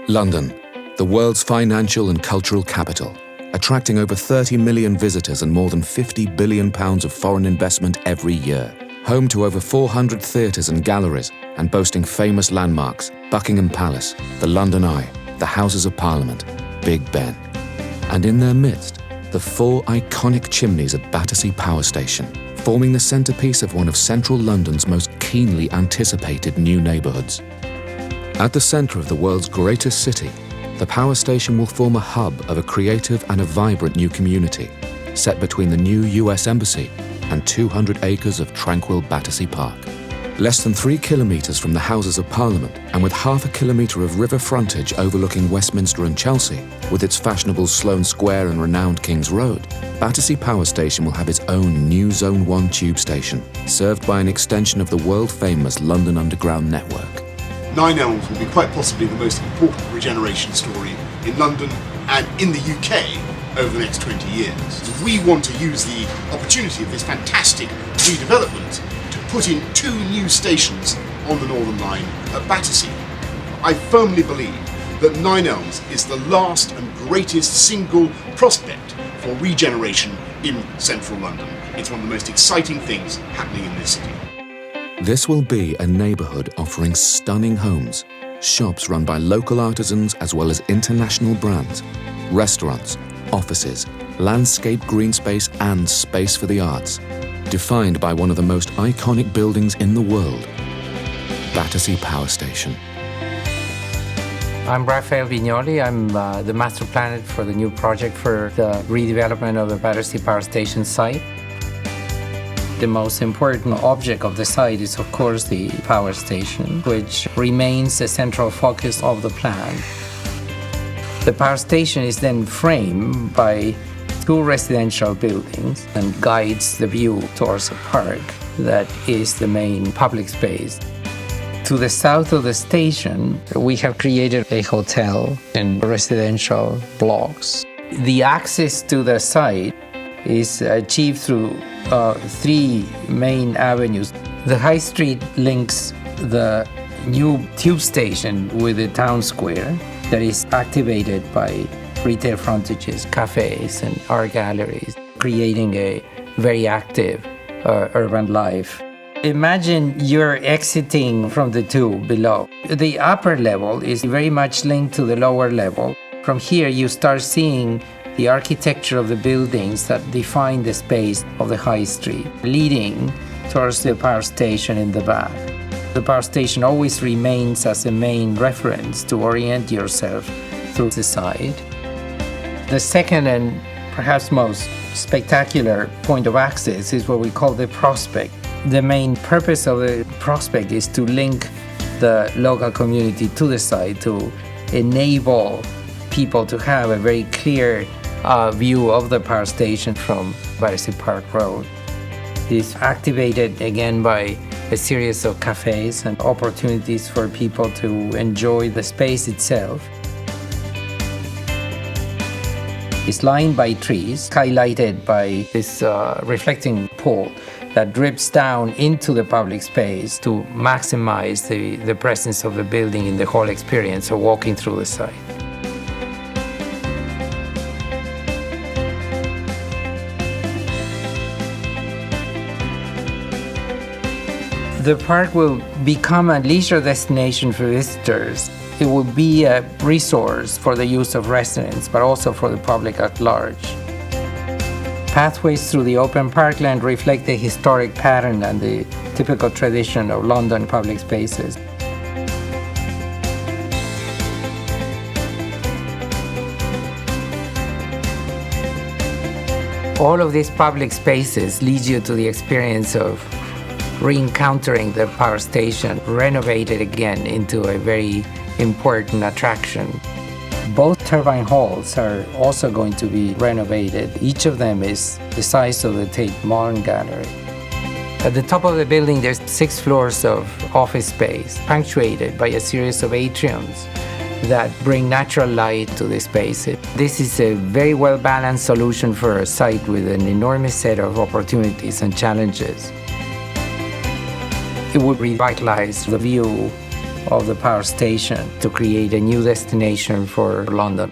London, the world's financial and cultural capital, attracting over 30 million visitors and more than £50 billion of foreign investment every year. Home to over 400 theatres and galleries and boasting famous landmarks, Buckingham Palace, the London Eye, the Houses of Parliament, Big Ben. And in their midst, the 4 iconic chimneys at Battersea Power Station, forming the centrepiece of one of central London's most keenly anticipated new neighbourhoods. At the centre of the world's greatest city, the power station will form a hub of a creative and a vibrant new community, set between the new US Embassy and 200 acres of tranquil Battersea Park. Less than 3 kilometres from the Houses of Parliament and with half a kilometre of river frontage overlooking Westminster and Chelsea, with its fashionable Sloane Square and renowned King's Road, Battersea Power Station will have its own new Zone 1 tube station, served by an extension of the world-famous London Underground network. 9 Elms will be quite possibly the most important regeneration story in London and in the UK over the next 20 years. We want to use the opportunity of this fantastic redevelopment to put in 2 new stations on the Northern Line at Battersea. I firmly believe that 9 Elms is the last and greatest single prospect for regeneration in central London. It's one of the most exciting things happening in this city. This will be a neighbourhood offering stunning homes, shops run by local artisans as well as international brands, restaurants, offices, landscape green space and space for the arts, defined by one of the most iconic buildings in the world, Battersea Power Station. I'm Raphael Vignoli. I'm the master planner for the new project for the redevelopment of the Battersea Power Station site. The most important object of the site is, of course, the power station, which remains the central focus of the plan. The power station is then framed by 2 residential buildings and guides the view towards a park that is the main public space. To the south of the station, we have created a hotel and residential blocks. The access to the site is achieved through 3 main avenues. The High Street links the new tube station with the town square that is activated by retail frontages, cafes, and art galleries, creating a very active urban life. Imagine you're exiting from the tube below. The upper level is very much linked to the lower level. From here, you start seeing the architecture of the buildings that define the space of the high street, leading towards the power station in the back. The power station always remains as a main reference to orient yourself through the site. The second and perhaps most spectacular point of access is what we call the prospect. The main purpose of the prospect is to link the local community to the site, to enable people to have a very clear view of the power station from Battersea Park Road. It is activated again by a series of cafes and opportunities for people to enjoy the space itself. It's lined by trees, highlighted by this reflecting pool that drips down into the public space to maximize the presence of the building in the whole experience of walking through the site. The park will become a leisure destination for visitors. It will be a resource for the use of residents, but also for the public at large. Pathways through the open parkland reflect the historic pattern and the typical tradition of London public spaces. All of these public spaces lead you to the experience of re-encountering the power station, renovated again into a very important attraction. Both turbine halls are also going to be renovated. Each of them is the size of the Tate Modern Gallery. At the top of the building, there's 6 floors of office space, punctuated by a series of atriums that bring natural light to the space. This is a very well-balanced solution for a site with an enormous set of opportunities and challenges. It would revitalize the view of the power station to create a new destination for London.